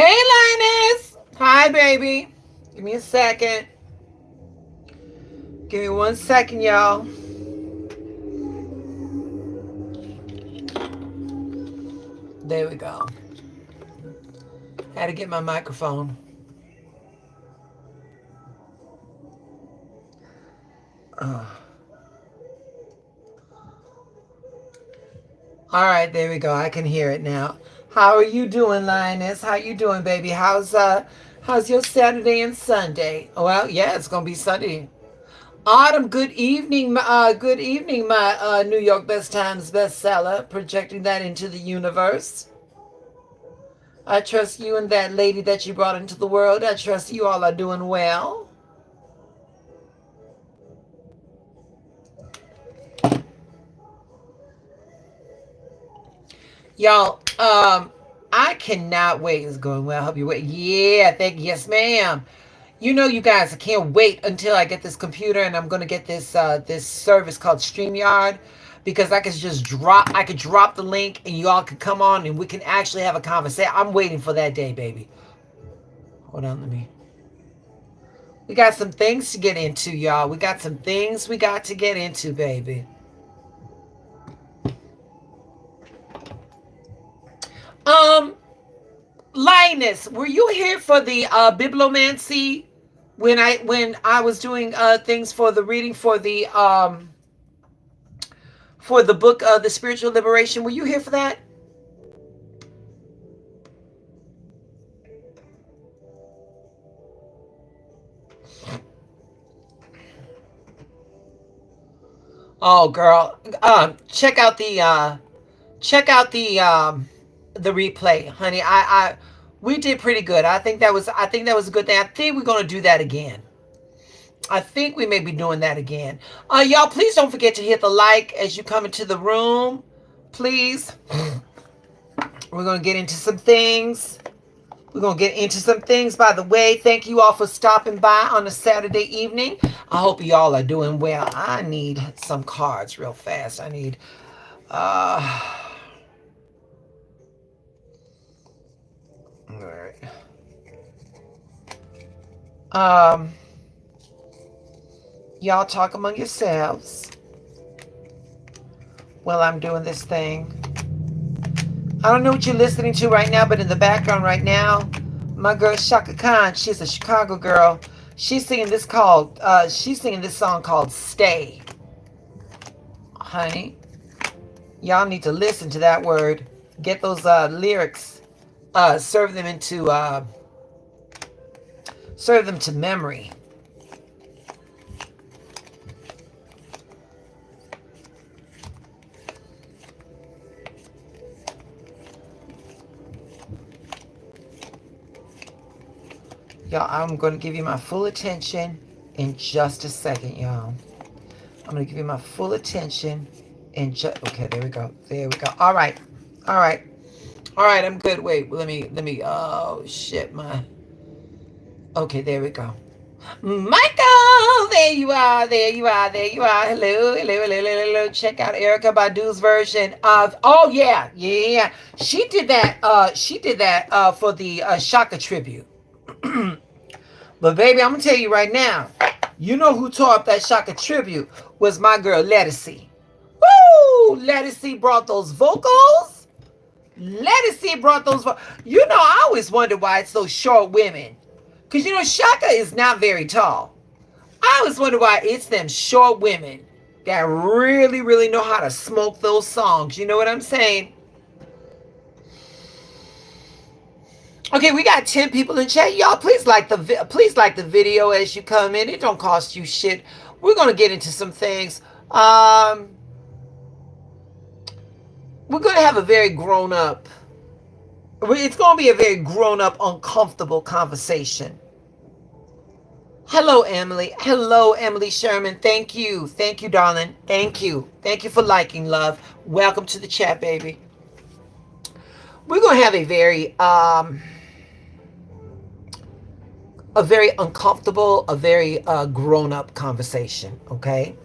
Hey, Linus. Hi, baby. Give me a second. Give me 1 second, y'all. There we go. Had to get my microphone. Uh, all right, there we go. I can hear it now. How are you doing, Linus? How you doing, baby? How's your Saturday and Sunday? Oh, well, yeah, it's gonna be Sunday. Autumn, good evening. Good evening, my New York Best Times bestseller. Projecting that into the universe. I trust you and that lady that you brought into the world. I trust you all are doing well. Y'all, I cannot wait. It's going well. Hope you wait. Yeah, thank you. Yes, ma'am. You know, you guys, I can't wait until I get this computer and I'm gonna get this service called StreamYard because I could drop the link and you all could come on and we can actually have a conversation. I'm waiting for that day, baby. Hold on, let me. We got some things to get into, y'all. We got some things we got to get into, baby. Um, Linus, were you here for the bibliomancy when I was doing things for the reading for the book The Spiritual Liberation? Were you here for that? Oh, girl, check out the replay, honey. I we did pretty good. I think that was a good thing. I think we're gonna do that again. I think we may be doing that again. Y'all, please don't forget to hit the like as you come into the room. Please. We're going to get into some things. We're going to get into some things. By the way, thank you all for stopping by on a Saturday evening. I hope you all are doing well. I need some cards real fast. I need, all right. Um, y'all talk among yourselves while I'm doing this thing. I don't know what you're listening to right now, but in the background right now, my girl Shaka Khan, she's a Chicago girl. She's singing this song called Stay. Honey, y'all need to listen to that word. Get those lyrics, serve them to memory. Y'all, I'm going to give you my full attention in just a second, y'all. I'm going to give you my full attention in just... Okay, there we go. There we go. All right. All right. All right, I'm good. Wait, oh, shit, Okay, there we go. Michael, there you are, there you are, there you are. Hello, hello, hello, hello, hello. Check out Erica Badu's version of... Oh, yeah, yeah. She did that for the Shaka tribute. But baby, I'm gonna tell you right now, you know who tore up that Shaka tribute was my girl Lettucey. Woo! Lettucey brought those vocals. Lettucey brought those vocals. You know, I always wonder why it's those short women. Because you know, Shaka is not very tall. I always wonder why it's them short women that really, really know how to smoke those songs. You know what I'm saying? Okay, we got 10 people in chat. Y'all, please like the video as you come in. It don't cost you shit. We're gonna get into some things. We're gonna have a very grown up. It's gonna be a very grown up, uncomfortable conversation. Hello, Emily. Hello, Emily Sherman. Thank you, darling. Thank you for liking, love. Welcome to the chat, baby. We're gonna have a very uncomfortable, a very grown-up conversation, okay?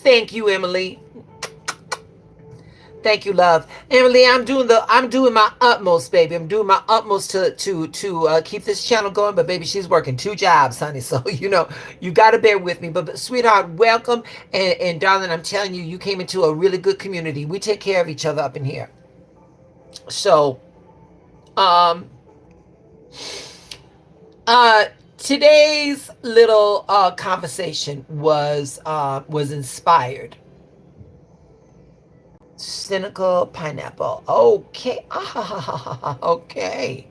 Thank you, Emily. Thank you, love. Emily, I'm doing my utmost, baby. I'm doing my utmost to keep this channel going. But baby, she's working two jobs, honey. So you got to bear with me. But sweetheart, welcome, and darling, I'm telling you, you came into a really good community. We take care of each other up in here. So, um, uh, today's little conversation was inspired. Cynical pineapple. Okay. Okay.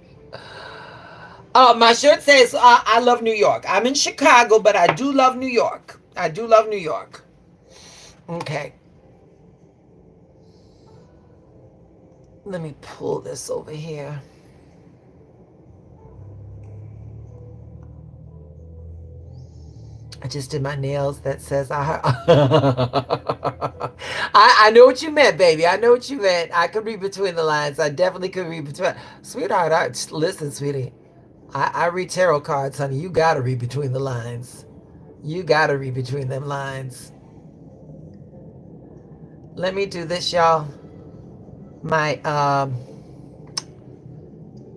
My shirt says, I love New York. I'm in Chicago, but I do love New York. I do love New York. Okay. Let me pull this over here. I just did my nails. That says I know what you meant, baby. I know what you meant. I could read between the lines. I definitely could read between. Sweetheart, listen, sweetie. I read tarot cards, honey. You gotta read between the lines. You gotta read between them lines. Let me do this, y'all. My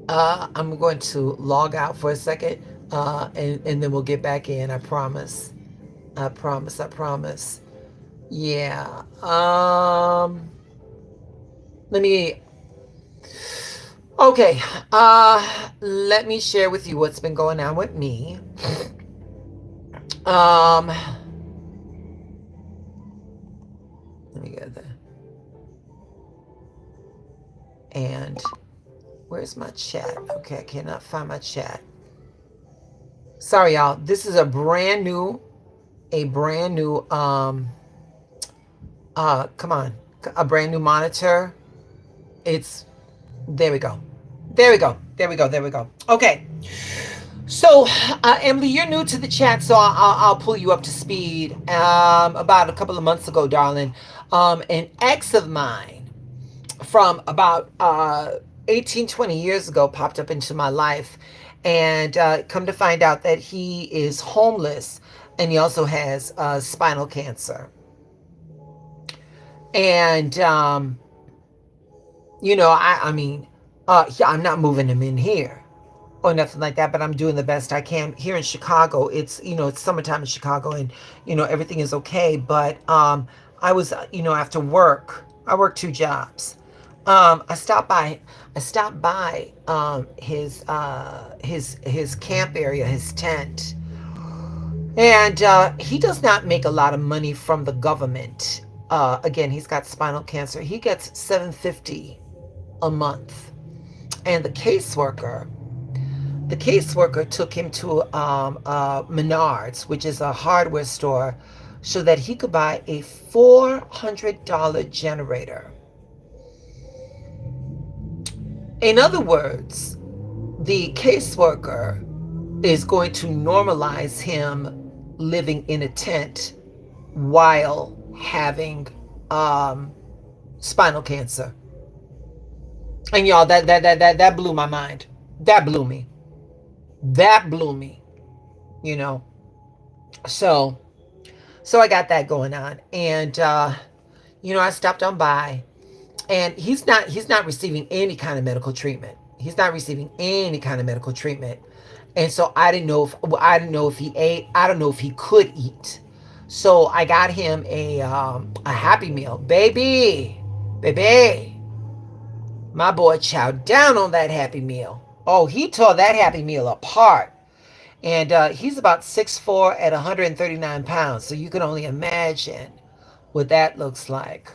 I'm going to log out for a second, and then we'll get back in. I promise. I promise. I promise. Yeah. Let me. Okay. Let me share with you what's been going on with me. Let me get there. And where's my chat? Okay, I cannot find my chat. Sorry, y'all. This is a brand new, come on, a brand new monitor. It's, there we go. There we go. There we go. There we go. Okay. So, Emily, you're new to the chat, so I'll pull you up to speed. About a couple of months ago, darling, an ex of mine from about 18, 20 years ago popped up into my life, and come to find out that he is homeless, and he also has spinal cancer. And I mean, yeah, I'm not moving him in here or nothing like that, but I'm doing the best I can here in Chicago. It's summertime in Chicago, and everything is okay. But I was, after work, I work two jobs. I stopped by his camp area, his tent, and he does not make a lot of money from the government. Again, he's got spinal cancer. He gets $750 a month, and the caseworker took him to Menards, which is a hardware store, so that he could buy a $400 generator. In other words, the caseworker is going to normalize him living in a tent while having spinal cancer. And y'all, that blew my mind. That blew me. That blew me. So I got that going on, and I stopped on by, and he's not receiving any kind of medical treatment. He's not receiving any kind of medical treatment. And so I didn't know if he ate. I don't know if he could eat. So I got him a Happy Meal. Baby. My boy chowed down on that Happy Meal. Oh, he tore that Happy Meal apart. And he's about 6'4" at 139 pounds. So you can only imagine what that looks like.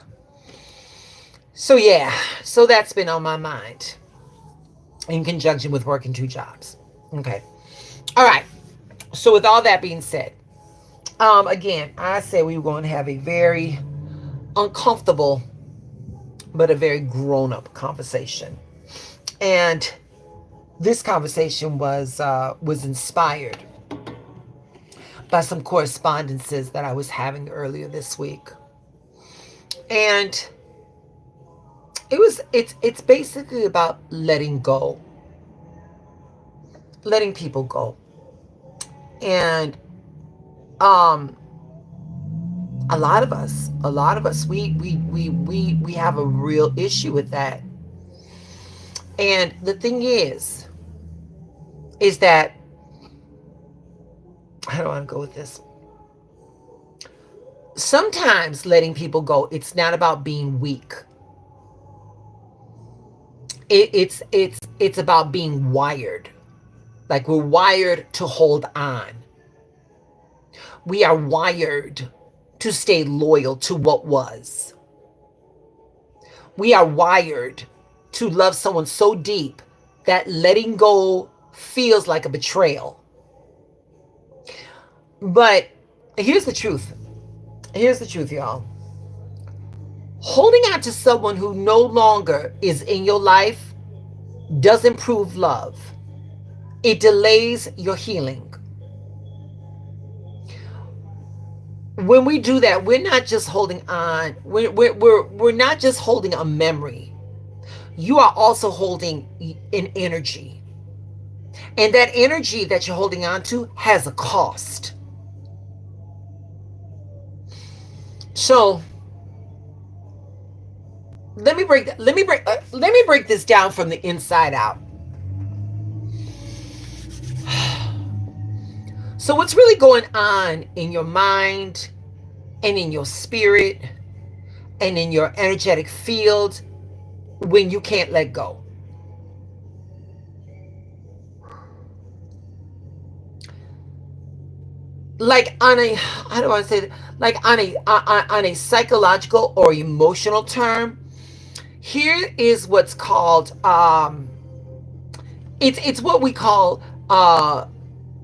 So yeah, so that's been on my mind in conjunction with working two jobs. Okay. All right. So with all that being said, again, I said we were going to have a very uncomfortable, but a very grown-up conversation. And this conversation was inspired by some correspondences that I was having earlier this week. And it's basically about letting go. Letting people go. And A lot of us, we have a real issue with that. And the thing is that I don't want to go with this. Sometimes letting people go, it's not about being weak. It's about being wired. Like we're wired to hold on. We are wired to stay loyal to what was. We are wired to love someone so deep that letting go feels like a betrayal. But here's the truth. Here's the truth, y'all. Holding on to someone who no longer is in your life doesn't prove love. It delays your healing. When we do that, we're not just holding on. We're not just holding a memory. You are also holding an energy. And that energy that you're holding on to has a cost. So let me break this down from the inside out. So what's really going on in your mind and in your spirit and in your energetic field when you can't let go? Like on a, I don't want to say that, like on a psychological or emotional term, here is what's called it's what we call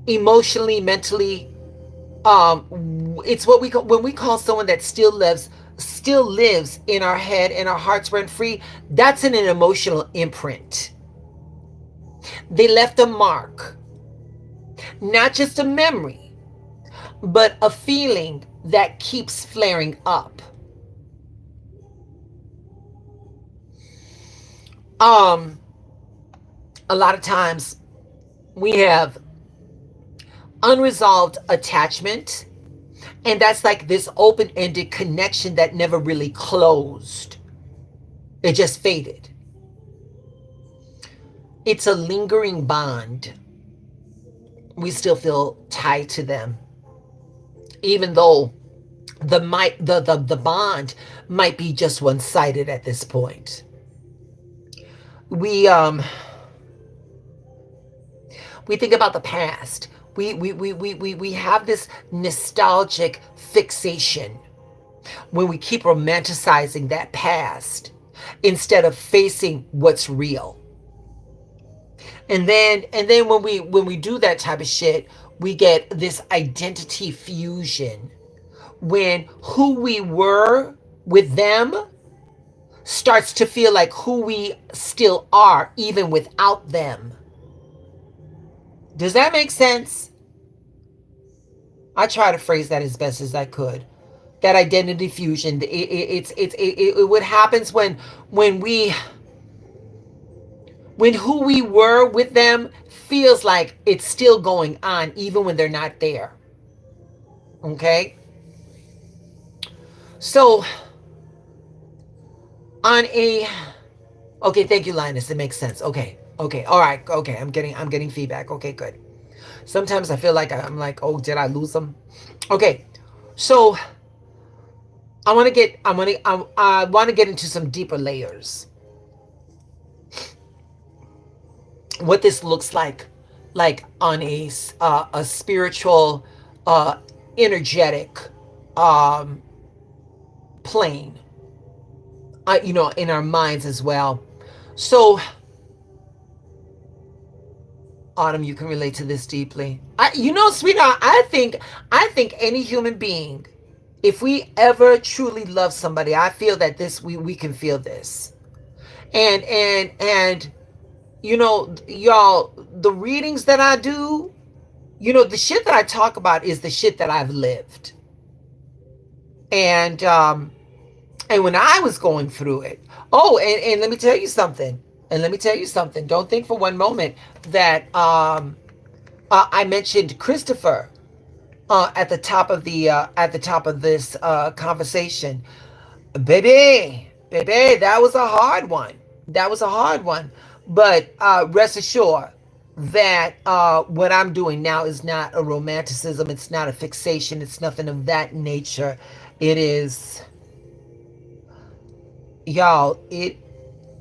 emotionally, mentally, it's what we call when we call someone that still lives in our head and our hearts rent free. That's an emotional imprint. They left a mark, not just a memory, but a feeling that keeps flaring up. um a lot of times we have unresolved attachment, and that's like this open-ended connection that never really closed. It just faded. It's a lingering bond. We still feel tied to them, even though the bond might be just one-sided at this point. We um we think about the past. We have this nostalgic fixation when we keep romanticizing that past instead of facing what's real. And then when we do that type of shit, we get this identity fusion when who we were with them starts to feel like who we still are even without them. Does that make sense? I try to phrase that as best as I could. That identity fusion, what happens when we when who we were with them feels like it's still going on even when they're not there. Okay? So on a okay, thank you, Linus. It makes sense. Okay. Okay. All right. Okay. I'm getting feedback. Okay, good. Sometimes I feel like I'm like, oh, did I lose them? Okay. So I want to get into some deeper layers. What this looks like on a spiritual, energetic, um, plane. In our minds as well. So, Autumn, you can relate to this deeply. Sweetheart, I think any human being, if we ever truly love somebody, I feel that we can feel this. And y'all, the readings that I do, the shit that I talk about is the shit that I've lived. And when I was going through it, oh, and let me tell you something. And let me tell you something. Don't think for one moment that I mentioned Christopher. at the top of this conversation. Baby, that was a hard one. That was a hard one. But rest assured that what I'm doing now is not a romanticism. It's not a fixation. It's nothing of that nature. It is, y'all. It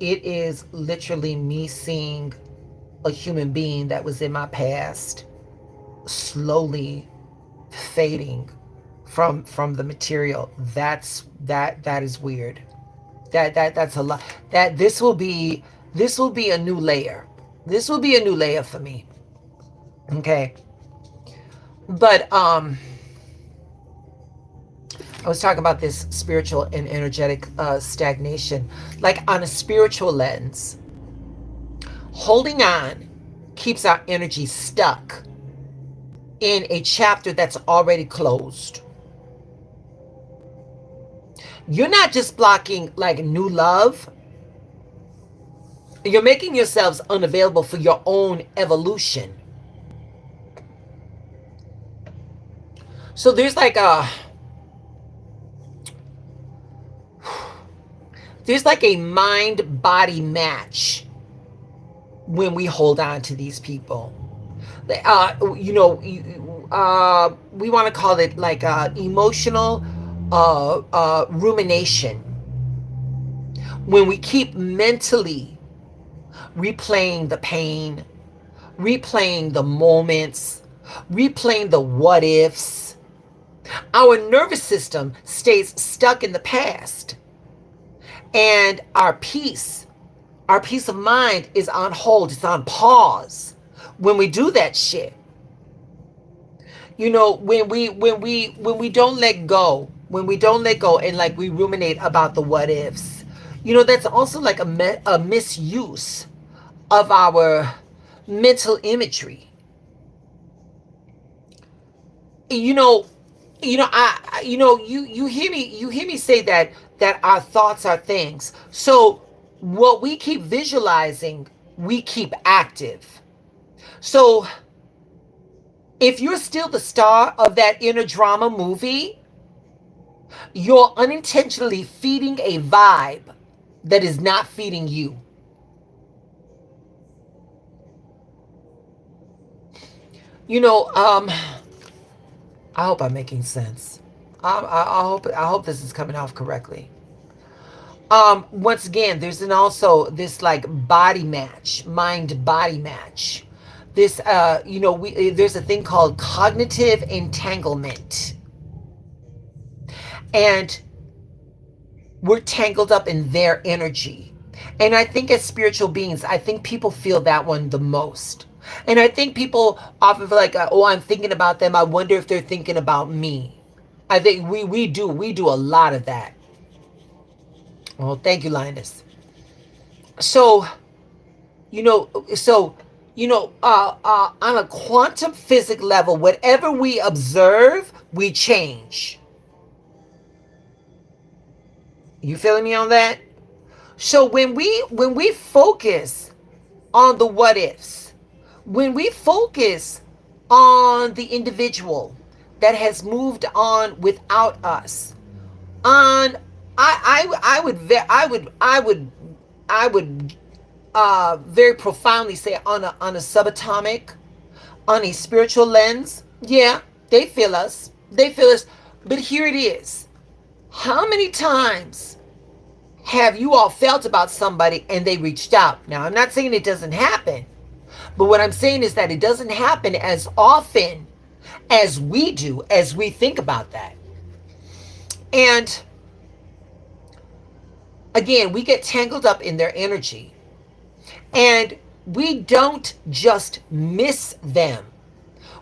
is literally me seeing a human being that was in my past slowly fading from the material. That is weird. That's a lot. That this will be a new layer. This will be a new layer for me. Okay. But I was talking about this spiritual and energetic stagnation. Like on a spiritual lens, holding on keeps our energy stuck in a chapter that's already closed. You're not just blocking like new love. You're making yourselves unavailable for your own evolution. So there's like a mind body match when we hold on to these people. You know, we want to call it like emotional rumination. When we keep mentally replaying the pain, replaying the moments, replaying the what ifs, our nervous system stays stuck in the past. And our peace of mind is on hold, it's on pause when we do that shit. You know, when we don't let go, and like we ruminate about the what ifs, you know, that's also like a misuse of our mental imagery. You know, you hear me say that our thoughts are things. So what we keep visualizing, we keep active. So if you're still the star of that inner drama movie, you're unintentionally feeding a vibe that is not feeding you. You know, I hope I'm making sense. I hope this is coming off correctly. Once again, there's also this like body match, mind body match. This, there's a thing called cognitive entanglement, and we're tangled up in their energy. And I think as spiritual beings, I think people feel that one the most. And I think people often feel like, oh, I'm thinking about them. I wonder if they're thinking about me. I think we do a lot of that. Well, thank you, Linus. So, on a quantum physics level, whatever we observe, we change. You feeling me on that? So when we focus on the what ifs, when we focus on the individual that has moved on without us, on I would very profoundly say on a subatomic, on a spiritual lens, yeah, they feel us. But here it is. How many times have you all felt about somebody and they reached out? Now, I'm not saying it doesn't happen, but what I'm saying is that it doesn't happen as often as we do, as we think about that. And again, we get tangled up in their energy. And we don't just miss them.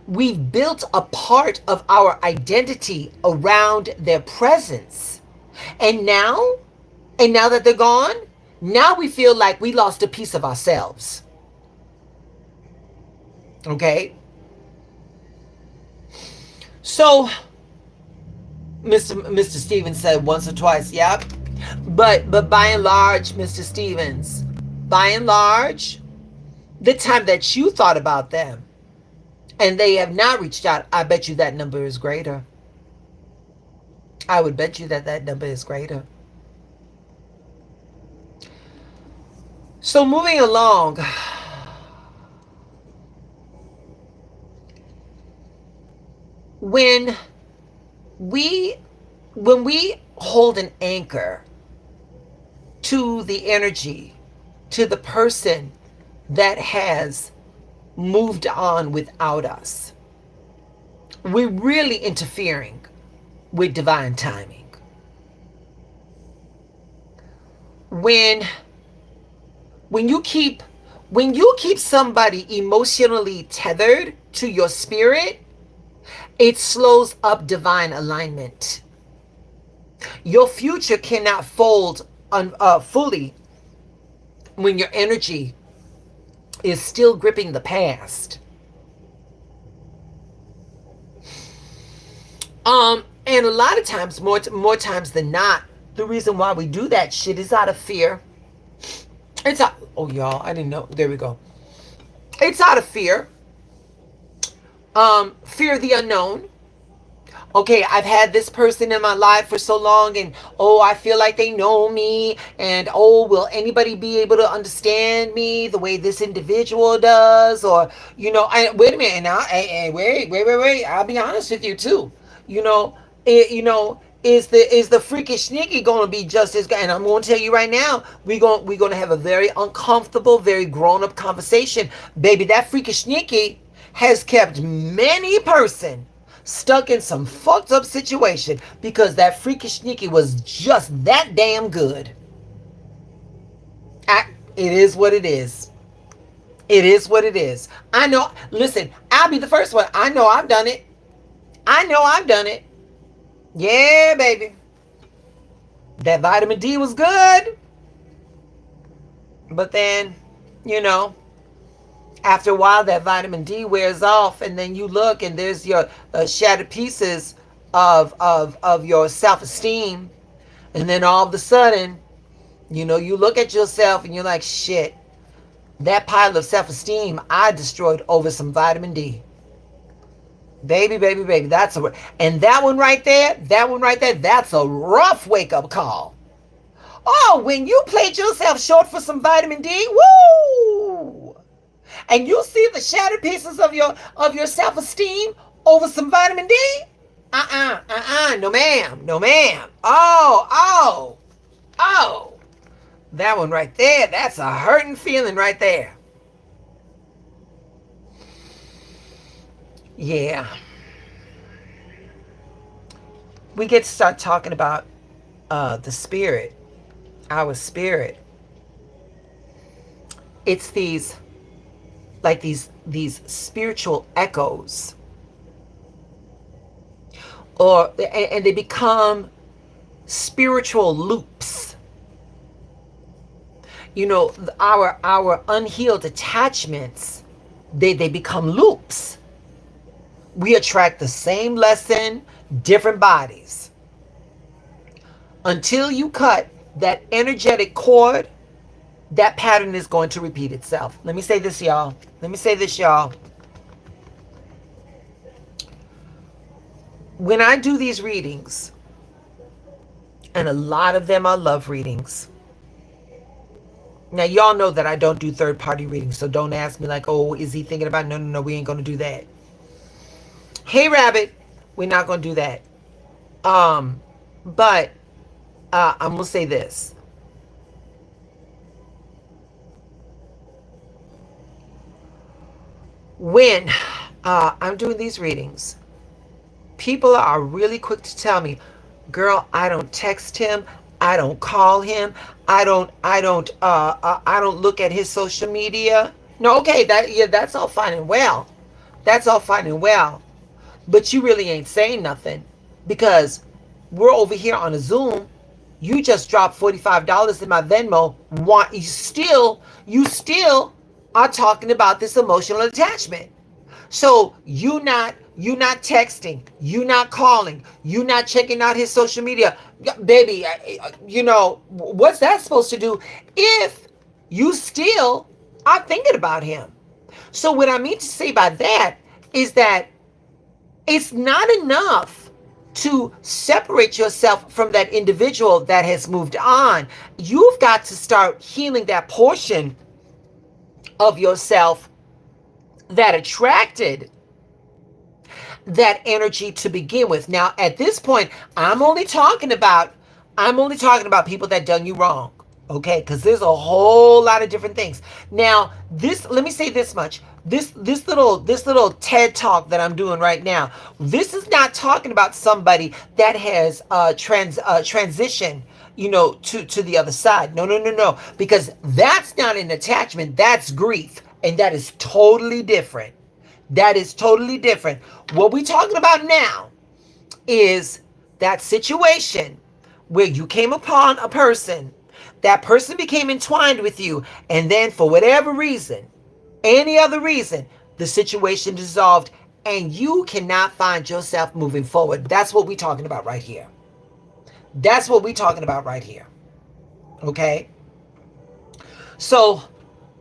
We've built a part of our identity around their presence. And now that they're gone, now we feel like we lost a piece of ourselves. Okay? So, Mr. Stevens said once or twice, yep. But by and large, Mr. Stevens, by and large, the time that you thought about them and they have not reached out, I bet you that number is greater. I would bet you that that number is greater. So moving along, when we when we hold an anchor to the energy, to the person that has moved on without us, we're really interfering with divine timing. When when you keep when you keep somebody emotionally tethered to your spirit, it slows up divine alignment. Your future cannot fold fully when your energy is still gripping the past. And a lot of times, more times than not, the reason why we do that shit is out of fear. It's out. Oh, y'all, I didn't know. There we go. It's out of fear. Fear of the unknown. Okay, I've had this person in my life for so long, and oh, I feel like they know me, and oh, will anybody be able to understand me the way this individual does? Or, wait a minute now, wait, I'll be honest with you too. You know, is the freakish sneaky going to be just as good? And I'm going to tell you right now, we're going to have a very uncomfortable, very grown up conversation, baby. That freakish sneaky has kept many person stuck in some fucked up situation because that freakish sneaky was just that damn good. It is what it is. It is what it is. I know. Listen, I'll be the first one. I know I've done it. I know I've done it. Yeah, baby. That vitamin D was good. But then, after a while, that vitamin D wears off, and then you look, and there's your shattered pieces of your self-esteem, and then all of a sudden, you look at yourself, and you're like, shit, that pile of self-esteem I destroyed over some vitamin D. Baby, baby, baby, and that one right there, that's a rough wake-up call. Oh, when you played yourself short for some vitamin D, woo! And you see the shattered pieces of your self-esteem over some vitamin D? No ma'am, no ma'am. Oh. That one right there, that's a hurting feeling right there. Yeah. We get to start talking about the spirit, our spirit. It's these spiritual echoes, and they become spiritual loops. Our unhealed attachments, they become loops. We attract the same lesson, different bodies. Until you cut that energetic cord, that pattern is going to repeat itself. Let me say this, y'all. When I do these readings, and a lot of them are love readings. Now, y'all know that I don't do third-party readings, so don't ask me like, oh, is he thinking about... No, we ain't going to do that. Hey, Rabbit, we're not going to do that. But I'm going to say this. When I'm doing these readings, people are really quick to tell me, girl, I don't text him, I don't call him, I don't look at his social media. No, okay, that's all fine and well. That's all fine and well. But you really ain't saying nothing, because we're over here on a Zoom. You just dropped $45 in my Venmo. You still are talking about this emotional attachment. So you not texting, you not calling, you not checking out his social media, baby. What's that supposed to do if you still are thinking about him? So what I mean to say by that is that it's not enough to separate yourself from that individual that has moved on. You've got to start healing that portion of yourself that attracted that energy to begin with. Now, at this point, I'm only talking about people that done you wrong. Okay, because there's a whole lot of different things. Now, let me say this much. This little TED talk that I'm doing right now, this is not talking about somebody that has transition, to the other side. No, no, no, no. Because that's not an attachment, that's grief. And that is totally different. That is totally different. What we're talking about now is that situation where you came upon a person, that person became entwined with you, and then for whatever reason, any other reason, the situation dissolved and you cannot find yourself moving forward. That's what we're talking about right here. That's what we're talking about right here. Okay? So,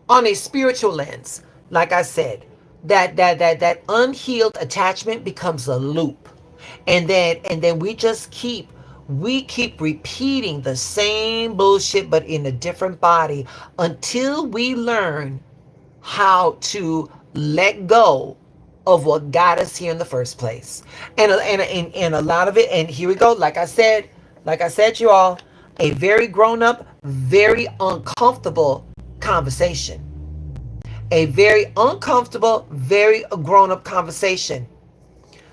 on a spiritual lens, like I said, that unhealed attachment becomes a loop. And then we keep repeating the same bullshit but in a different body until we learn how to let go of what got us here in the first place. And a lot of it, and here we go, like I said, you all, a very grown up, very uncomfortable conversation. A very uncomfortable, very grown up conversation.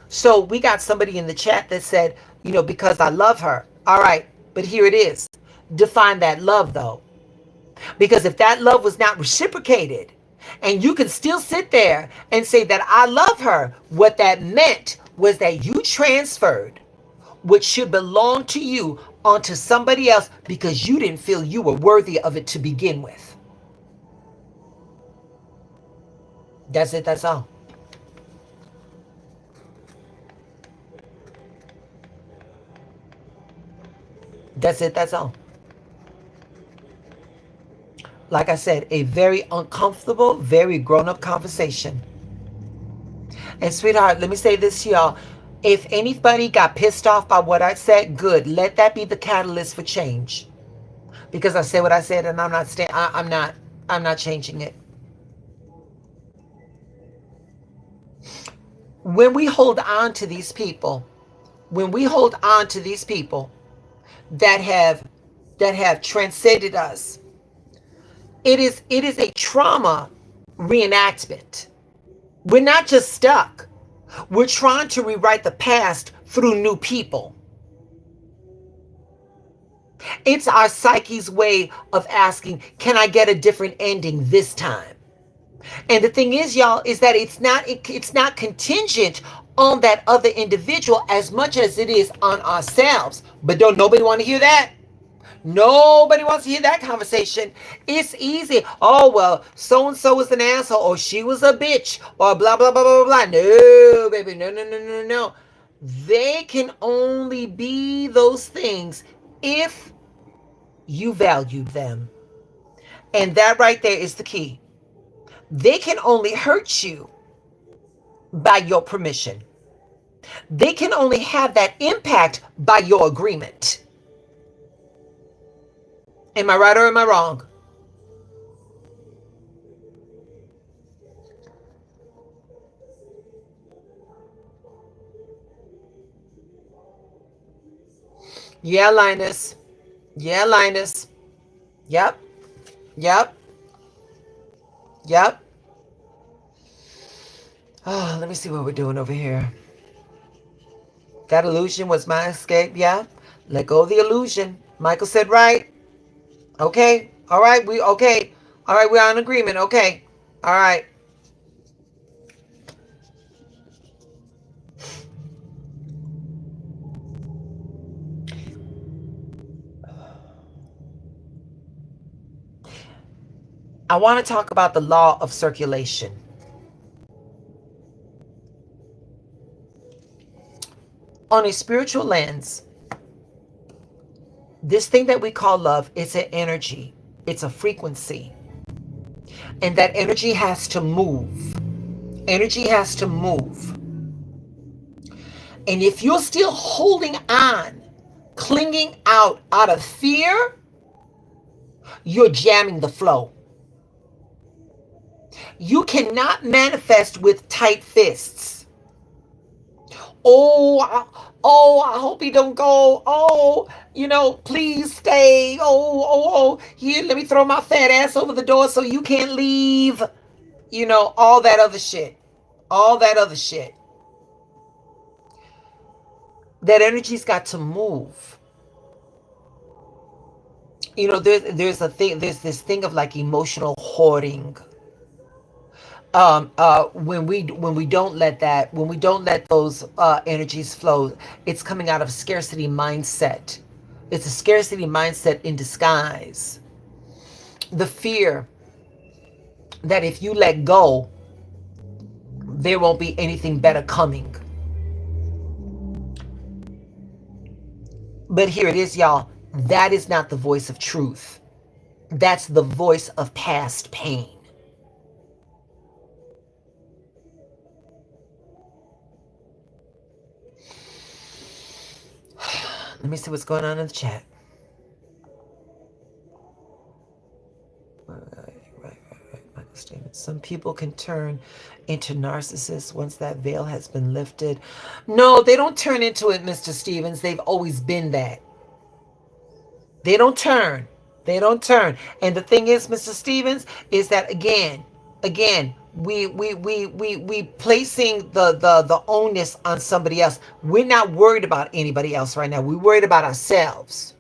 So we got somebody in the chat that said, because I love her. All right, but here it is. Define that love though. Because if that love was not reciprocated, and you can still sit there and say that I love her, what that meant was that you transferred what should belong to you onto somebody else because you didn't feel you were worthy of it to begin with. That's it, that's all. That's it, that's all. Like I said, a very uncomfortable, very grown-up conversation. And sweetheart, let me say this to y'all. If anybody got pissed off by what I said, good. Let that be the catalyst for change. Because I said what I said and I'm not changing it. When we hold on to these people, that have transcended us, it is a trauma reenactment. We're not just stuck. We're trying to rewrite the past through new people. It's our psyche's way of asking, can I get a different ending this time? And the thing is, y'all, is that it's not contingent on that other individual as much as it is on ourselves. But don't nobody want to hear that? Nobody wants to hear that conversation. It's easy. Oh, well, so-and-so was an asshole, or she was a bitch, or blah, blah, blah, blah, blah. No, baby, no, no, no, no, no. They can only be those things if you valued them. And that right there is the key. They can only hurt you by your permission. They can only have that impact by your agreement. Am I right or am I wrong? Yeah, Linus. Yeah, Linus. Yep. Yep. Yep. Oh, let me see what we're doing over here. That illusion was my escape. Yeah. Let go of the illusion. Michael said right. Okay. All right. Okay. All right. We're on agreement. Okay. All right. I want to talk about the law of circulation. On a spiritual lens, this thing that we call love, it's an energy. It's a frequency. And that energy has to move. Energy has to move. And if you're still holding on, clinging out of fear, you're jamming the flow. You cannot manifest with tight fists. I hope he don't go. Please stay. Here, let me throw my fat ass over the door so you can't leave. All that other shit. All that other shit. That energy's got to move. There's this thing of like emotional hoarding. When we don't let those energies flow, it's coming out of scarcity mindset. It's a scarcity mindset in disguise. The fear that if you let go, there won't be anything better coming. But here it is, y'all. That is not the voice of truth. That's the voice of past pain. Let me see what's going on in the chat. Right. Michael statement. Some people can turn into narcissists once that veil has been lifted. No, they don't turn into it, Mr. Stevens. They've always been that. They don't turn. They don't turn. And the thing is, Mr. Stevens, is that again, we placing the onus on somebody else. We're not worried about anybody else right now. We're worried about ourselves.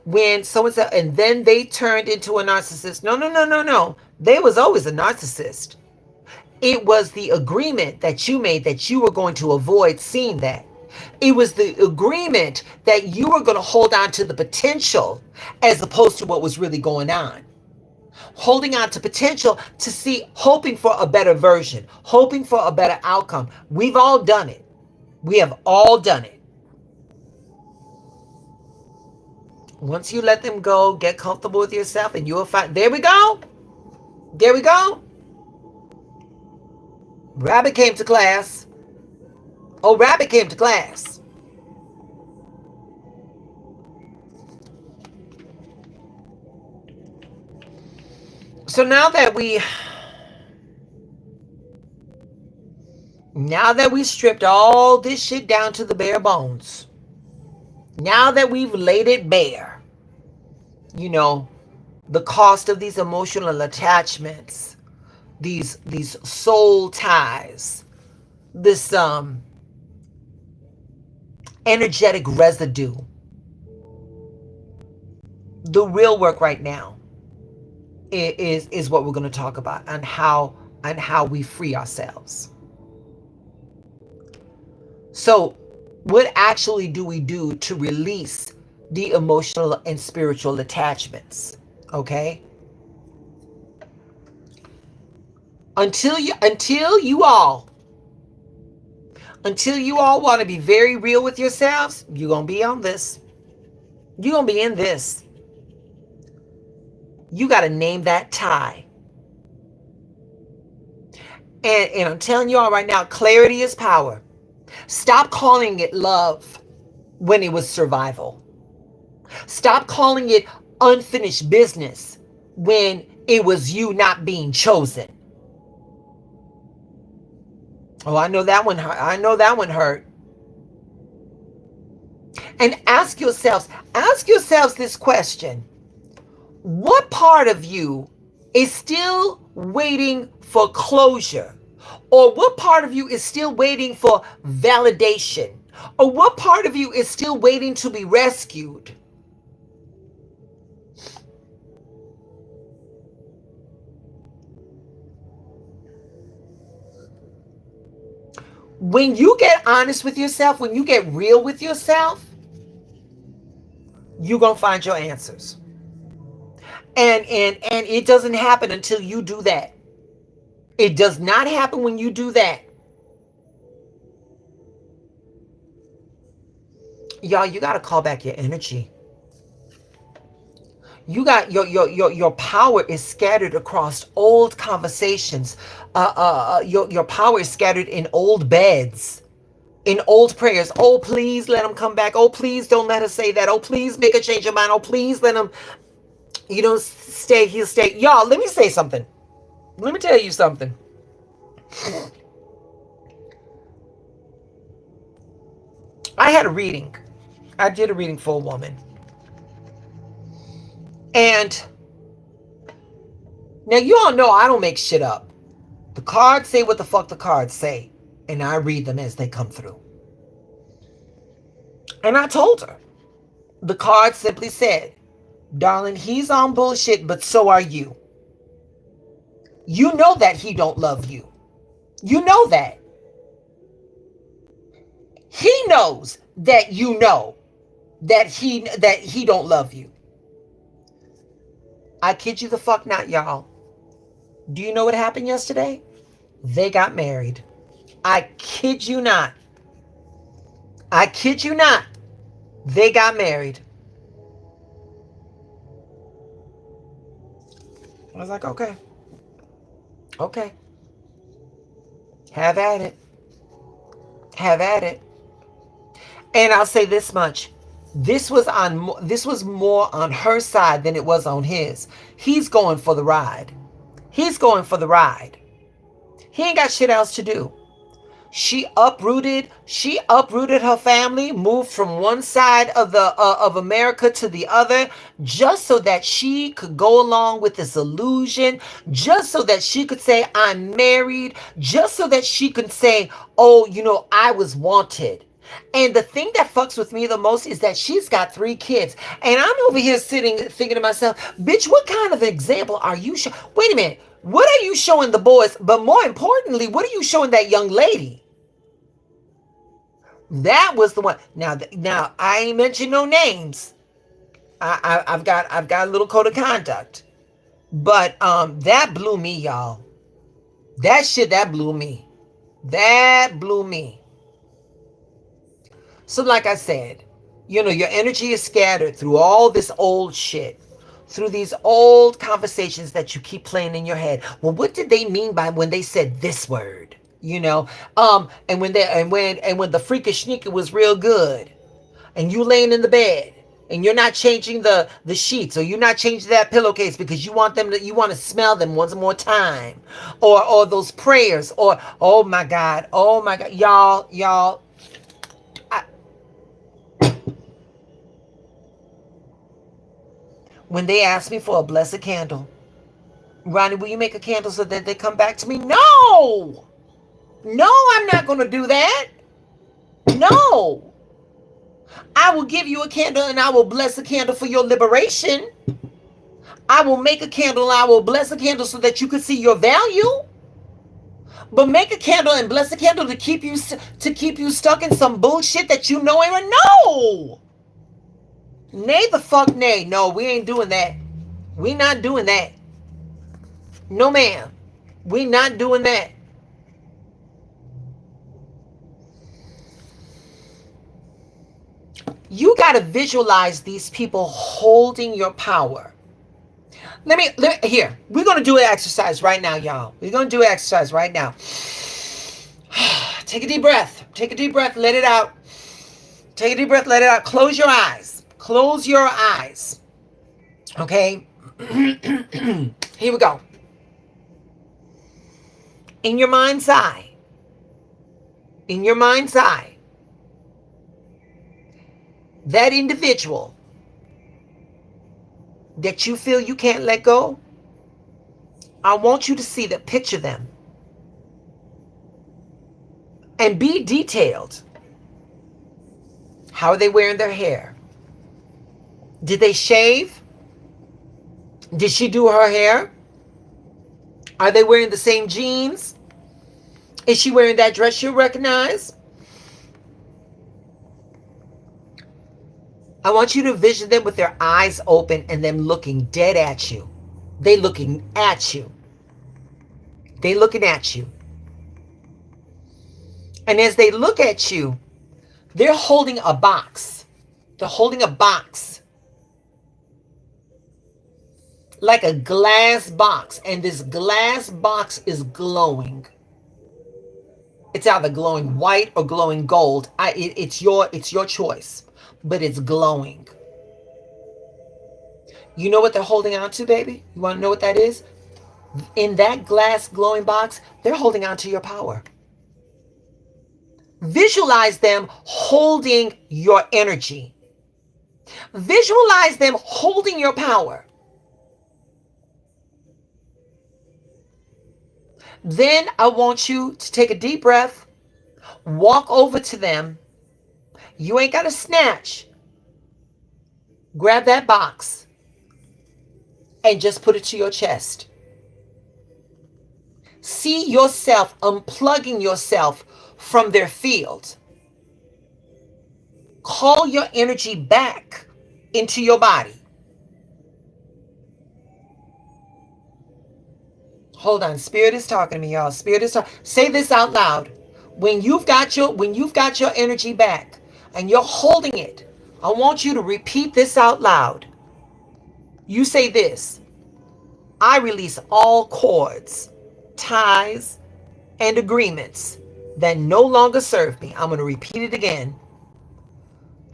When someone said, and then they turned into a narcissist. No. They was always a narcissist. It was the agreement that you made that you were going to avoid seeing that. It was the agreement that you were going to hold on to the potential as opposed to what was really going on. Holding on to potential to see, hoping for a better version, hoping for a better outcome. We've all done it. We have all done it. Once you let them go, get comfortable with yourself, and you will find. There we go. There we go. Rabbit came to class. Oh, Rabbit came to class. So now that we stripped all this shit down to the bare bones, now that we've laid it bare, the cost of these emotional attachments, these soul ties, this energetic residue, the real work right now is what we're going to talk about, and how we free ourselves. So what actually do we do to release the emotional and spiritual attachments? Okay? Until you all want to be very real with yourselves, you're going to be on this. You're going to be in this. You got to name that tie. And I'm telling you all right now, clarity is power. Stop calling it love when it was survival. Stop calling it unfinished business when it was you not being chosen. Oh, I know that one hurt. I know that one hurt. And ask yourselves this question. What part of you is still waiting for closure? Or what part of you is still waiting for validation? Or what part of you is still waiting to be rescued? When you get honest with yourself, when you get real with yourself, you're going to find your answers. And it doesn't happen until you do that. It does not happen when you do that. Y'all, you got to call back your energy. You got your power is scattered across old conversations, your power is scattered in old beds, in old prayers. Oh, please let him come back. Oh, please don't let her say that. Oh, please make her change her mind. Oh, please let him, stay. He'll stay. Y'all, let me say something. Let me tell you something. I had a reading. I did a reading for a woman. And now you all know I don't make shit up. The cards say what the fuck the cards say. And I read them as they come through. And I told her. The card simply said, darling, he's on bullshit, but so are you. You know that he don't love you. You know that. He knows that you know that he don't love you. I kid you the fuck not, y'all. Do you know what happened yesterday? They got married. I kid you not. I kid you not. They got married. I was like, okay. Okay. Have at it. Have at it. And I'll say this much. This was more on her side than it was on his. He's going for the ride. He's going for the ride. He ain't got shit else to do. She uprooted her family, moved from one side of America to the other, just so that she could go along with this illusion, just so that she could say, I'm married, just so that she could say, oh, I was wanted. And the thing that fucks with me the most is that she's got 3 kids. And I'm over here sitting thinking to myself, bitch, what kind of example are you showing? Wait a minute. What are you showing the boys? But more importantly, what are you showing that young lady? That was the one. Now I ain't mentioned no names. I've got a little code of conduct. But that blew me, y'all. That blew me. That blew me. So like I said, your energy is scattered through all this old shit, through these old conversations that you keep playing in your head. Well, what did they mean by when they said this word? And when the freakish sneaker was real good, and you laying in the bed, and you're not changing the sheets, or you're not changing that pillowcase because you want to smell them once more time, or those prayers, or oh my God, y'all. When they asked me for a blessed candle, Ronnie, will you make a candle so that they come back to me? No, I'm not going to do that. No, I will give you a candle and I will bless a candle for your liberation. I will make a candle and I will bless a candle so that you can see your value. But make a candle and bless a candle to keep you stuck in some bullshit that you know ain't. No. Nay the fuck nay. No, we ain't doing that. We not doing that. No ma'am. We not doing that. You got to visualize these people holding your power. Let me here. We're going to do an exercise right now, y'all. We're going to do an exercise right now. Take a deep breath. Take a deep breath. Let it out. Take a deep breath. Let it out. Close your eyes. Close your eyes. Okay? Here we go. In your mind's eye. In your mind's eye. That individual that you feel you can't let go, I want you to see them, picture them, and be detailed. How are they wearing their hair? Did they shave? Did she do her hair? Are they wearing the same jeans? Is she wearing that dress you recognize? I want you to vision them with their eyes open and them looking dead at you. They looking at you. They looking at you. And as they look at you, they're holding a box. They're holding a box. like a glass box, and this glass box is glowing. It's either glowing white or glowing gold. It's your choice, but it's glowing. You know what they're holding on to, baby? You want to know what that is? In that glass glowing box, they're holding on to your power. Visualize them holding your energy. Visualize them holding your power. Then I want you to take a deep breath, walk over to them. You ain't got to snatch. Grab that box and just put it to your chest. See yourself unplugging yourself from their field. Call your energy back into your body. Hold on, Spirit is talking to me, y'all. Spirit is talking. Say this out loud. When you've got your energy back and you're holding it, I want you to repeat this out loud. You say this: I release all cords, ties, and agreements that no longer serve me. I'm going to repeat it again.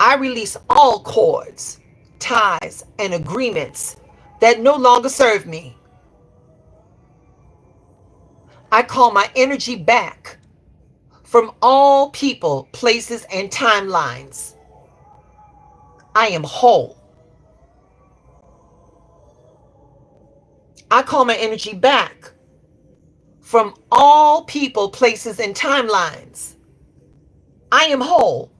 I release all cords, ties, and agreements that no longer serve me. I call my energy back from all people, places, and timelines. I am whole. I call my energy back from all people, places, and timelines. I am whole.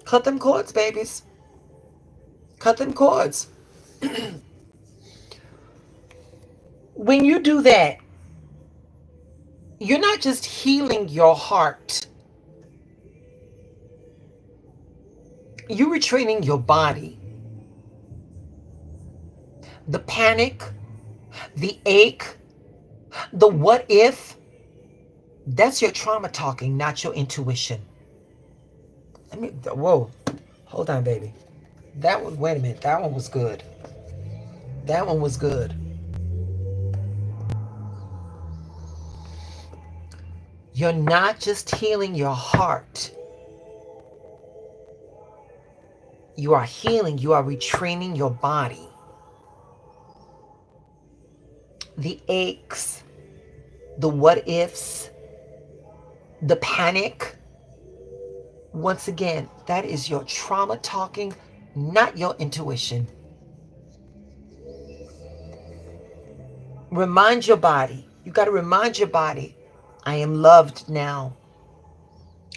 Cut them cords, babies. Cut them cords. When you do that, you're not just healing your heart. You're retraining your body. The panic, the ache, the what if, that's your trauma talking, not your intuition. Whoa, hold on, baby. Wait a minute, that one was good. That one was good. You're not just healing your heart. You are healing, you are retraining your body. The aches, the what ifs, the panic. Once again, that is your trauma talking, not your intuition. Remind your body. You got to remind your body, I am loved now.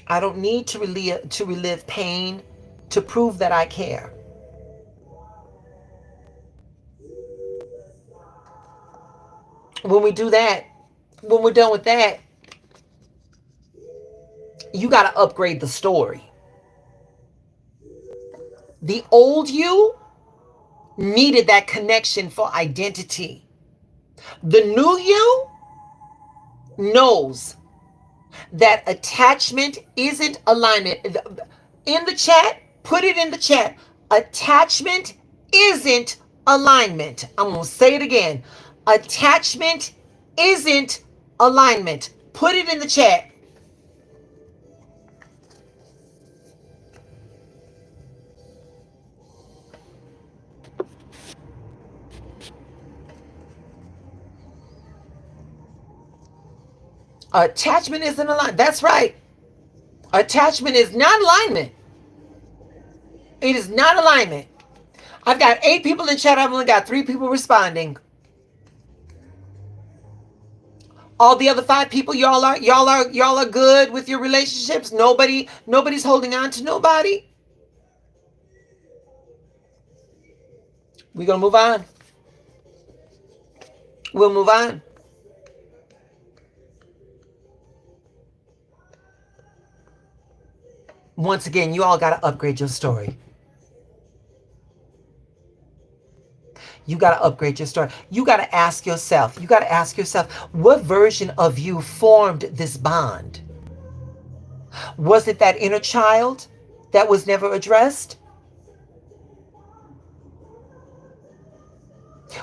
I don't need to relive pain to prove that I care. When we do that, when we're done with that, you got to upgrade the story. The old you needed that connection for identity. The new you knows that attachment isn't alignment. In the chat, put it in the chat. Attachment isn't alignment. I'm going to say it again. Attachment isn't alignment. Put it in the chat. Attachment isn't alignment. That's right. Attachment is not alignment. It is not alignment. I've got 8 people in chat. I've only got 3 people responding. All the other 5 people, y'all are good with your relationships. Nobody's holding on to nobody. We're gonna move on. We'll move on. Once again, you all got to upgrade your story. You got to upgrade your story. You got to ask yourself, what version of you formed this bond? Was it that inner child? that was never addressed?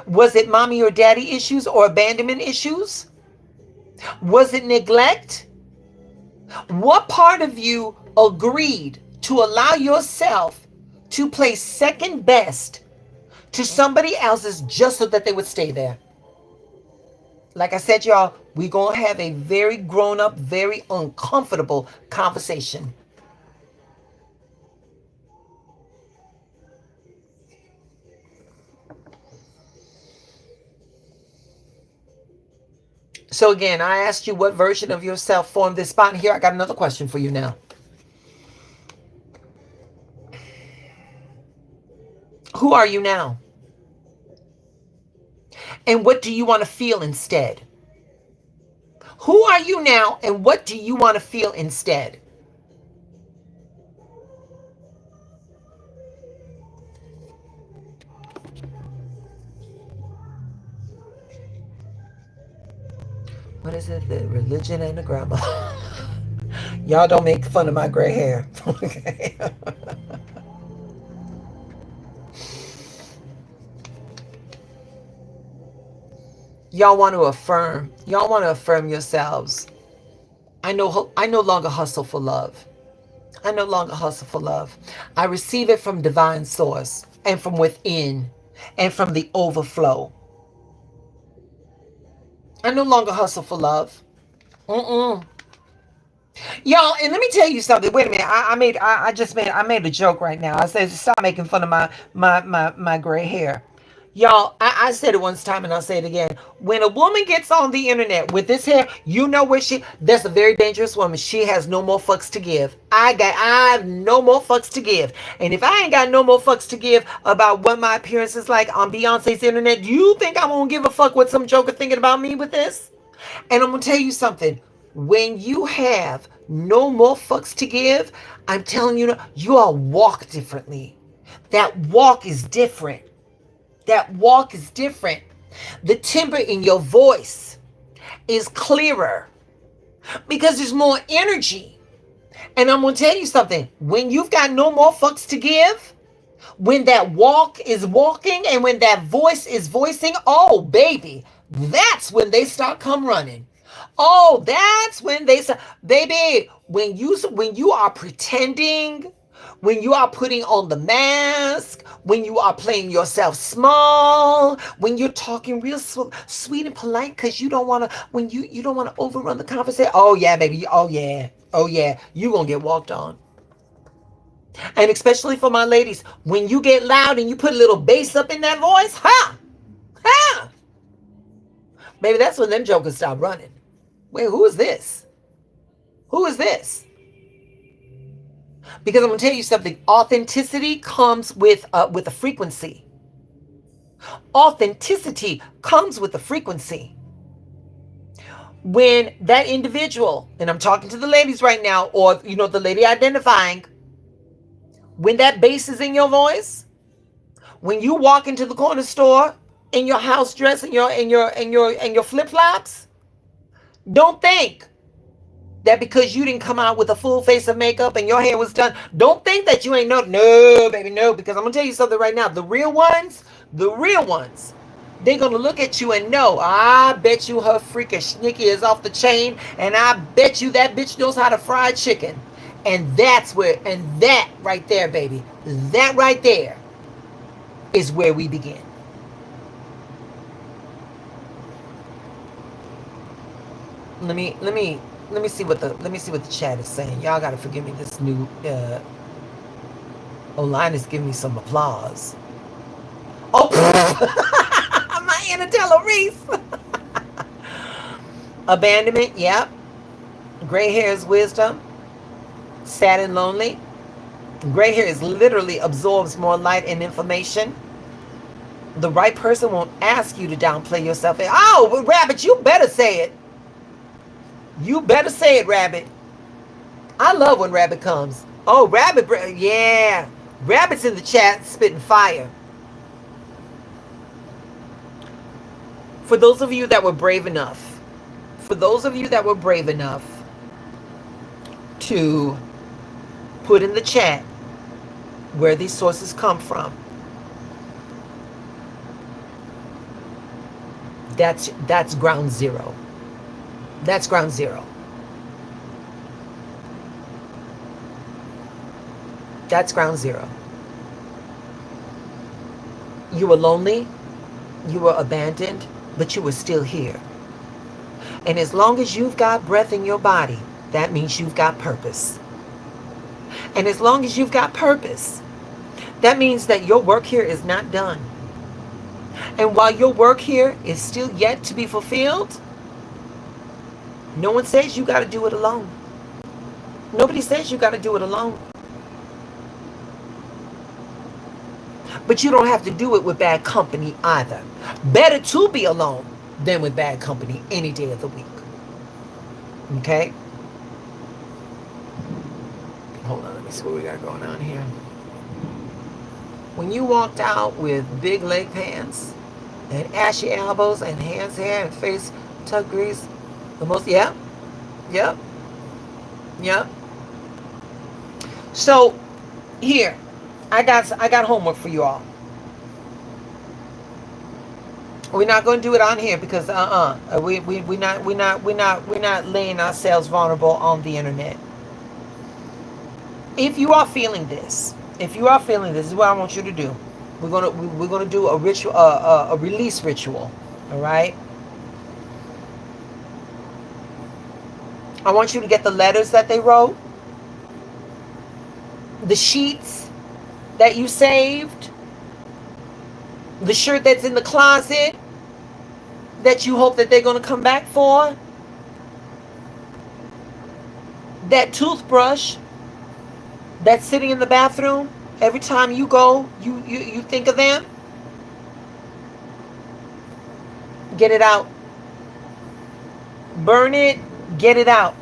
Was it mommy or daddy issues or abandonment issues? Was it neglect? What part of you agreed to allow yourself to play second best to somebody else's just so that they would stay there? Like I said, y'all, we're going to have a very grown up, very uncomfortable conversation. So again, I asked you what version of yourself formed this spot. Here, I got another question for you now. Who are you now? And what do you want to feel instead? Who are you now and what do you want to feel instead? What is it? The religion and the grandma. Y'all don't make fun of my gray hair. Okay. Y'all want to affirm. Y'all want to affirm yourselves. I no longer hustle for love. I no longer hustle for love. I receive it from divine source and from within and from the overflow. I no longer hustle for love. Mm-mm. Y'all, and let me tell you something. Wait a minute. I made a joke right now. I said, stop making fun of my gray hair. Y'all, I said it once time and I'll say it again. When a woman gets on the internet with this hair, you know where that's a very dangerous woman. She has no more fucks to give. I have no more fucks to give. And if I ain't got no more fucks to give about what my appearance is like on Beyonce's internet, do you think I'm gonna give a fuck what some joker thinking about me with this? And I'm gonna tell you something. When you have no more fucks to give, I'm telling you, you all walk differently. That walk is different. That walk is different. The timbre in your voice is clearer because there's more energy. And I'm going to tell you something. When you've got no more fucks to give, when that walk is walking and when that voice is voicing, oh, baby, that's when they start come running. Oh, that's when they start. Baby, when you are pretending, when you are putting on the mask, when you are playing yourself small, when you're talking real sweet and polite because you don't want to, when you don't want to overrun the conversation. Oh yeah, baby. Oh yeah, you gonna get walked on. And especially for my ladies, when you get loud and you put a little bass up in that voice, ha, baby, that's when them jokers stop running. Wait, who is this? Who is this? Because I'm going to tell you something. Authenticity comes with a frequency. Authenticity comes with a frequency. When that individual, and I'm talking to the ladies right now, or the lady identifying, when that bass is in your voice, when you walk into the corner store in your house dress and your flip-flops, don't think that because you didn't come out with a full face of makeup and your hair was done, don't think that you ain't no, baby, no, because I'm going to tell you something right now. The real ones, they're going to look at you and know, I bet you her freakish snicky is off the chain, and I bet you that bitch knows how to fry chicken. And that right there, baby, that right there is where we begin. Let me see what the chat is saying. Y'all gotta forgive me. This new online is giving me some applause. Oh, my Anatella Reese. Abandonment, yep. Gray hair is wisdom. Sad and lonely. Gray hair is literally absorbs more light and information. The right person won't ask you to downplay yourself. Oh, Rabbit, you better say it. You better say it, Rabbit. I love when Rabbit comes. Oh, Rabbit, yeah. Rabbit's in the chat spitting fire. For those of you that were brave enough, to put in the chat where these sources come from, that's ground zero. That's ground zero. That's ground zero. You were lonely, you were abandoned, but you were still here. And as long as you've got breath in your body, that means you've got purpose. And as long as you've got purpose, that means that your work here is not done. And while your work here is still yet to be fulfilled, no one says you got to do it alone. Nobody says you got to do it alone. But you don't have to do it with bad company either. Better to be alone than with bad company any day of the week. Okay? Hold on, let me see what we got going on here. When you walked out with big leg pants and ashy elbows and hands, hair, and face tuck grease, the most, yep. So here, I got homework for you all. We're not going to do it on here because we're not laying ourselves vulnerable on the internet. If you are feeling this, this is what I want you to do. We're gonna do a ritual, a release ritual. All right. I want you to get the letters that they wrote, the sheets that you saved, the shirt that's in the closet that you hope that they're going to come back for, that toothbrush that's sitting in the bathroom. Every time you go, you think of them. Get it out. Burn it. Get it out.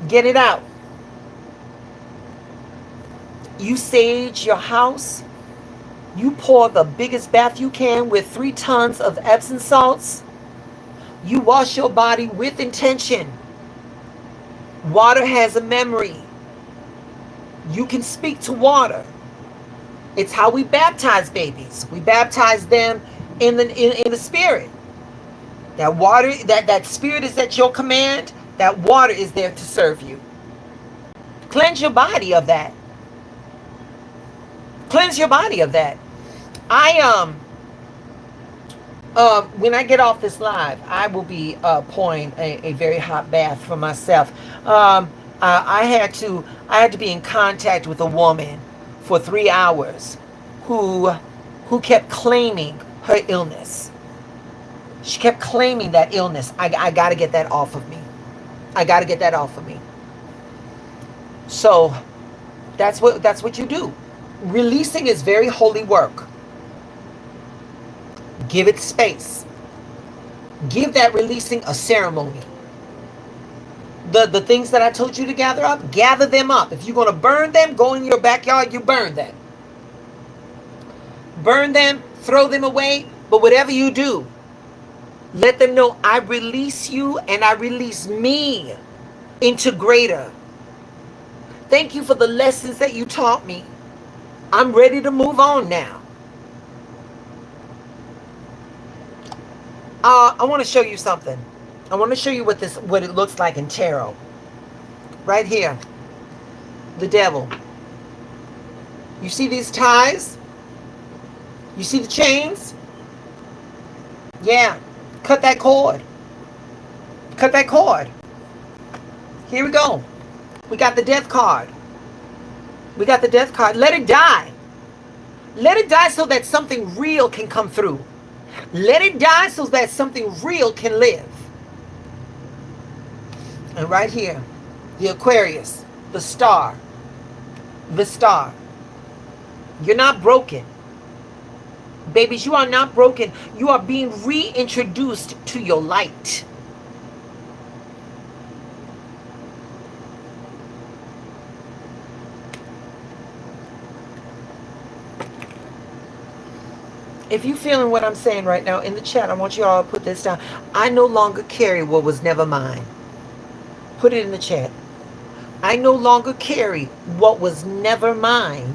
Get it out. You sage your house. You pour the biggest bath you can with 3 tons of Epsom salts. You wash your body with intention. Water has a memory. You can speak to water. It's how we baptize babies. We baptize them in the spirit. That water, that spirit is at your command. That water is there to serve you. Cleanse your body of that. Cleanse your body of that. When I get off this live, I will be pouring a very hot bath for myself. I had to be in contact with a woman for 3 hours who kept claiming her illness. She kept claiming that illness. I got to get that off of me. I got to get that off of me. So that's what you do. Releasing is very holy work. Give it space. Give that releasing a ceremony. The things that I told you to gather them up. If you're going to burn them, go in your backyard, you burn them. Burn them, throw them away, but whatever you do, let them know I release you and I release me into greater. Thank you for the lessons that you taught me. I'm ready to move on now. I want to show you something. I want to show you what it looks like in tarot. Right here. The devil. You see these ties? You see the chains? Yeah. Cut that cord. Cut that cord. Here we go. We got the death card. We got the death card. Let it die. Let it die so that something real can come through. Let it die so that something real can live. And right here, the Aquarius, the star. The star. You're not broken. Babies, you are not broken. You are being reintroduced to your light. If you're feeling what I'm saying right now in the chat, I want you all to put this down. I no longer carry what was never mine. Put it in the chat. I no longer carry what was never mine.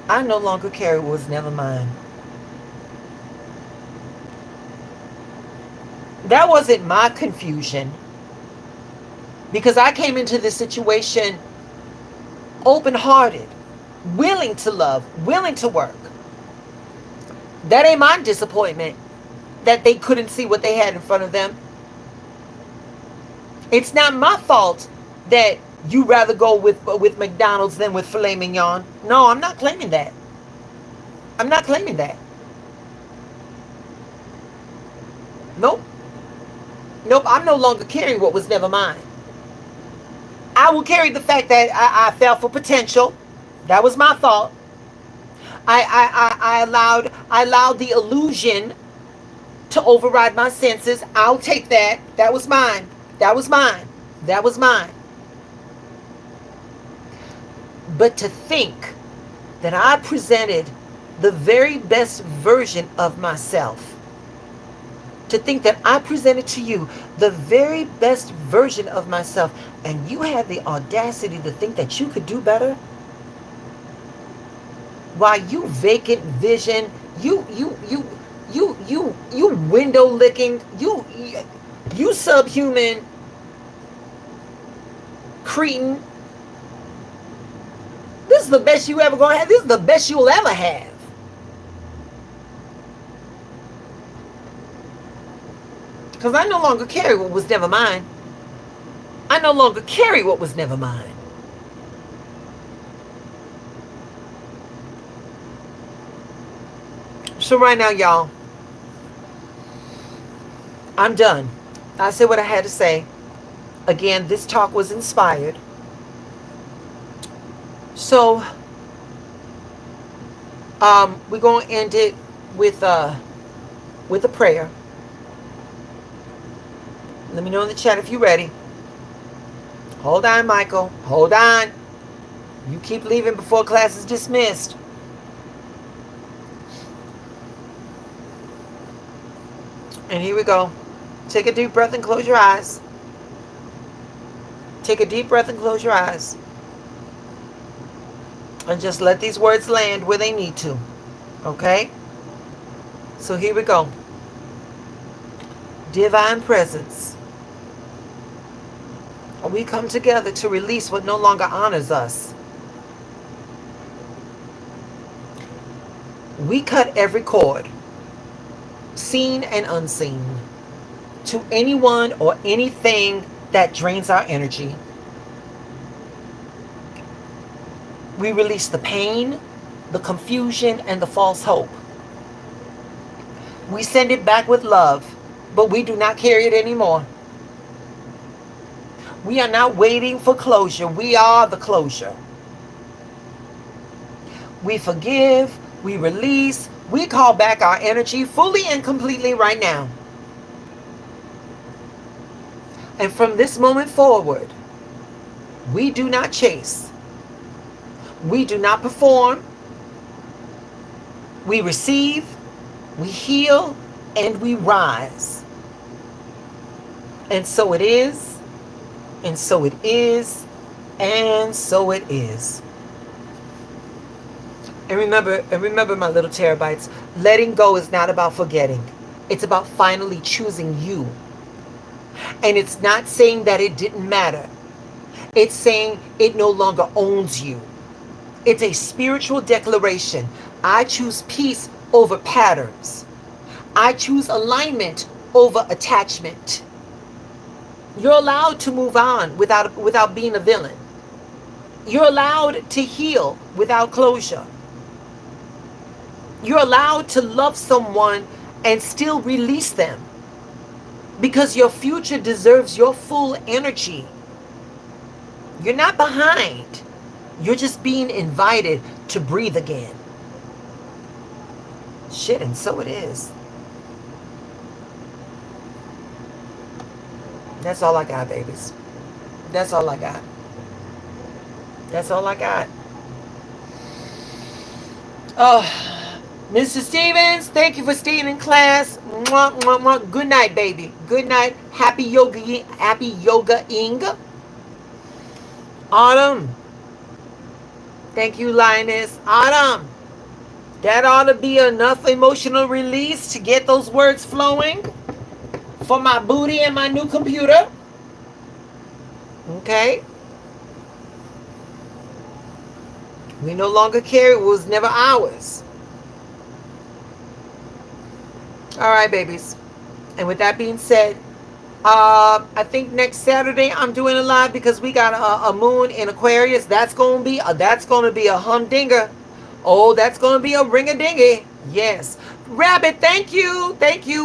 I no longer carry what was never mine. That wasn't my confusion, because I came into this situation open hearted, willing to love, willing to work. That ain't my disappointment that they couldn't see what they had in front of them. It's not my fault that you rather go with McDonald's than with filet mignon. No, I'm not claiming that. I'm not claiming that. Nope. Nope, I'm no longer carrying what was never mine. I will carry the fact that I fell for potential. That was my fault. I allowed the illusion to override my senses. I'll take that. That was mine. That was mine. That was mine. But to think that I presented the very best version of myself, to think that I presented to you the very best version of myself, and you had the audacity to think that you could do better, while you vacant vision, you window licking, you subhuman cretin. This is the best you ever gonna have. This is the best you'll ever have. Because I no longer carry what was never mine. I no longer carry what was never mine. So right now, y'all, I'm done. I said what I had to say. Again, this talk was inspired. So, we're going to end it with a prayer. Let me know in the chat if you're ready. Hold on, Michael. Hold on. You keep leaving before class is dismissed. And here we go. Take a deep breath and close your eyes. Take a deep breath and close your eyes. And just let these words land where they need to. Okay? So here we go. Divine Presence, we come together to release what no longer honors us. We cut every cord, seen and unseen, to anyone or anything that drains our energy. We release the pain, the confusion, and the false hope. We send it back with love, but we do not carry it anymore. We are not waiting for closure. We are the closure. We forgive, we release, we call back our energy fully and completely right now. And from this moment forward, we do not chase. We do not perform. We receive, we heal, and we rise. And so it is, and so it is, and so it is. And remember my little terabytes, letting go is not about forgetting. It's about finally choosing you. And it's not saying that it didn't matter. It's saying it no longer owns you. It's a spiritual declaration. I choose peace over patterns. I choose alignment over attachment. You're allowed to move on without being a villain. You're allowed to heal without closure. You're allowed to love someone and still release them, because your future deserves your full energy. You're not behind. You're just being invited to breathe again. Shit, and so it is. That's all I got, babies. That's all I got. That's all I got. Oh, Mr. Stevens, thank you for staying in class. Mwah, mwah, mwah. Good night, baby. Good night. Happy yoga. Happy yoga ing. Autumn. Thank you, Linus. Autumn. That ought to be enough emotional release to get those words flowing for my booty and my new computer. Okay. We no longer care. It was never ours. All right, babies. And with that being said, I think next Saturday I'm doing a live because we got a moon in Aquarius. That's gonna be a humdinger. Oh, that's gonna be a ring a dingy. Yes, Rabbit. Thank you.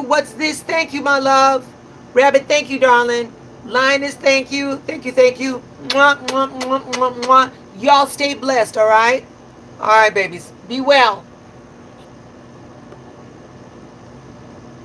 What's this? Thank you, my love. Rabbit. Thank you, darling. Linus. Thank you. Mwah, mwah, mwah, mwah, mwah. Y'all stay blessed. All right, babies. Be well.